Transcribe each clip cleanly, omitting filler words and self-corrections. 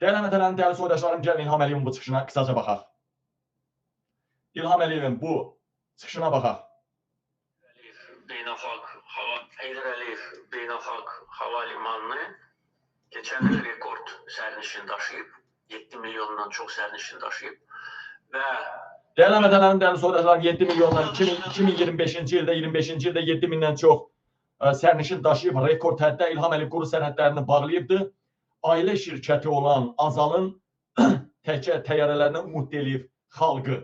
Değerli mətələrin değerli soydaşlarım, gəlin İlham Əliyevin bu çıxışına qısaca baxaq. İlham Əliyevin bu çıxışına baxaq. Heydər Əliyev Beynəlxalq Hava Limanını geçən il rekord sərnişin daşıyıb. 7 milyondan çox sərnişin daşıyıb. Və değerli mətələrin değerli soydaşlarım, 7 milyondan 2025-ci ildə 25-ci ildə 7 mindən çox sərnişin daşıyıb. Rekord həddə İlham Əliyev quru sərhədlərini bağlayıbdı. Ailə şirkəti olan Azalın təkcə təyyarələrinə umut eləyib xalqı.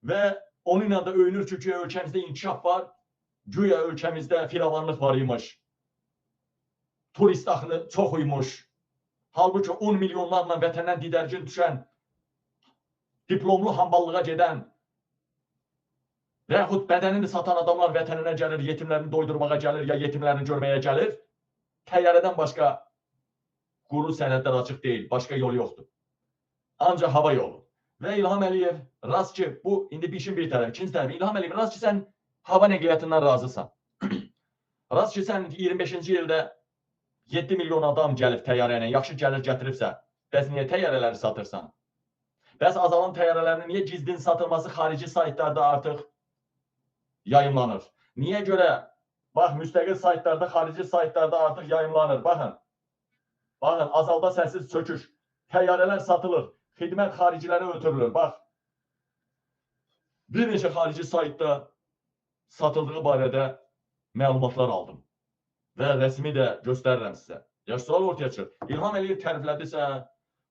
Və onunla da öyünür ki, ölkəmizdə inkişaf var. Güya ölkəmizdə firavanlıq var imiş. Turist axını çox imiş. Halbuki 10 milyonlarla vətəndən didərgin düşən, diplomlu hamballığa gedən və yaxud bədənini satan adamlar vətəninə gəlir, yetimlərini doydurmağa gəlir, ya yetimlərini görməyə gəlir. Təyyarədən başqa quru sərhədlər açıq deyil, başqa yol yoxdur. Ancaq hava yolu. Və İlham Əliyev rast ki, bu indi bir işin bir tərəfi, ikinci tərəfi. İlham Əliyev rast ki, sən hava nəqliyyatından razısan. Rast ki, sən 25-ci ildə 7 milyon adam gəlib təyyarə ilə, yaxşı gəlir gətiribsə, bəs niyə təyyarələri satırsan? Bəs Azalın təyyarələrinin niyə gizlin satılması xarici saytlarda artıq yayımlanır? Niyə görə? Bax, müstəqil saytlarda, xarici saytlarda artıq yayımlanır. Baxın, Azalda sənsiz çöküş. Təyyarələr satılır. Xidmət xaricilərə ötürülür. Bax, bir neçə xarici saytda satıldığı barədə məlumatlar aldım. Və rəsmi də göstərirəm sizə. Yaş sual ortaya çıxır. İlham Əliyev təriflədisə,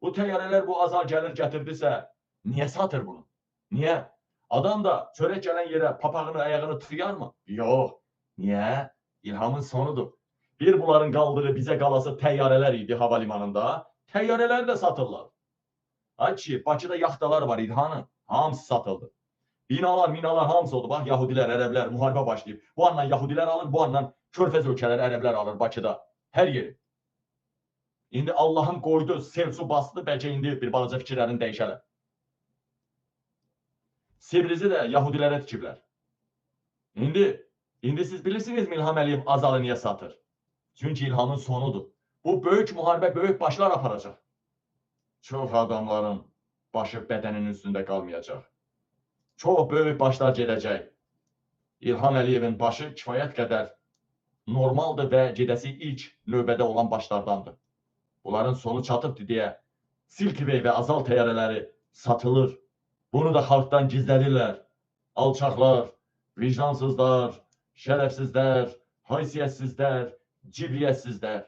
bu təyyarələr bu Azal gəlir gətirdisə, niyə satır bunu? Niyə? Adam da çörək gələn yerə papağını, ayağını tıxıyar mı? Yox. Niyə? İlhamın sonudur. Bir bunların qaldığı bizə qalası təyyarələr idi hava limanında. Təyyarələri də satırlar. Ay ki, Bakıda yaxtalar var İlhanın. Hamısı satıldı. Binalar, minalar hamısı oldu. Bax, Yahudilər, Ərəblər müharibə başlayıb. Bu andan Yahudilər alır, bu andan Körfəz ölkələri, Ərəblər alır Bakıda. Hər yeri. İndi Allahın qoydu, sel su bastı, bəlkə indi bir balaca fikirlərini dəyişərlər. Sibrizi də Yahudilərə tikiblər. İndi siz bilirsinizmi İlham Əliyev Azalı niyə satır? Çünki İlhamın sonudur. Bu böyük müharibə, böyük başlar aparacaq. Çox adamların başı bədəninin üstündə qalmayacaq. Çox böyük başlar gedəcək. İlham Əliyevin başı kifayət qədər normaldır və gedəsi ilk növbədə olan başlardandır. Bunların sonu çatıbdır deyə Silkivey və Azal təyyarələri satılır. Bunu da xalqdan gizlədirlər. Alçaqlar, vicdansızlar, şərəfsizlər, haysiyyətsizlər, cibriyyətsizlər.